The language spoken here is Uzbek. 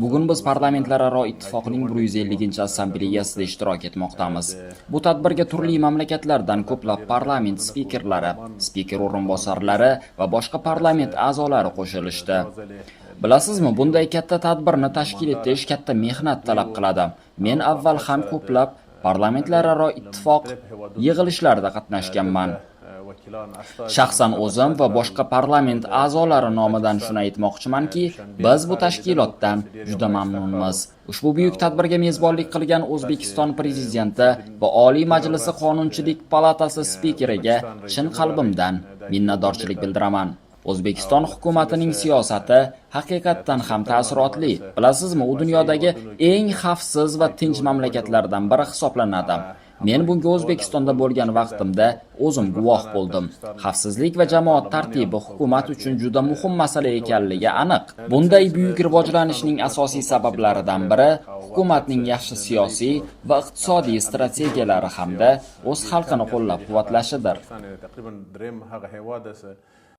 Bugun biz Parlamentlararo ittifoqning 150-assambleyasida ishtirok etmoqdamiz. Bu tadbirga turli mamlakatlardan ko'plab parlament spikerlari, spiker o'rinbosarlari va boshqa parlament a'zolari qo'shilishdi. Bilasizmi, bunday katta tadbirni tashkil etish katta mehnat talab qiladi. Men avval ham ko'plab Parlamentlararo ittifoq yig'ilishlarida qatnashganman. Shaxsan o'zim va boshqa parlament a'zolari nomidan shuni aytmoqchimanki, biz bu tashkilotdan juda mamnunmiz. Ushbu buyuk tadbirga mezbonlik qilgan O'zbekiston prezidenti va Oliy Majlisi Qonunchilik palatasi spikeriga chin qalbimdan minnatdorchilik bildiraman. O'zbekiston hukumatining siyosati haqiqatdan ham ta'sirotli. Bilasizmi, u dunyodagi eng xavfsiz va tinch mamlakatlardan biri hisoblanadi. Men bunga O'zbekistonda bo'lgan vaqtimda o'zim guvoh bo'ldim. Xavfsizlik va jamoat tartibi hukumat uchun juda muhim masala ekanligi aniq. Bunday buyuk rivojlanishning asosiy sabablaridan biri hukumatning yaxshi siyosiy va iqtisodiy strategiyalari hamda o'z xalqini qo'llab-quvvatlashidir.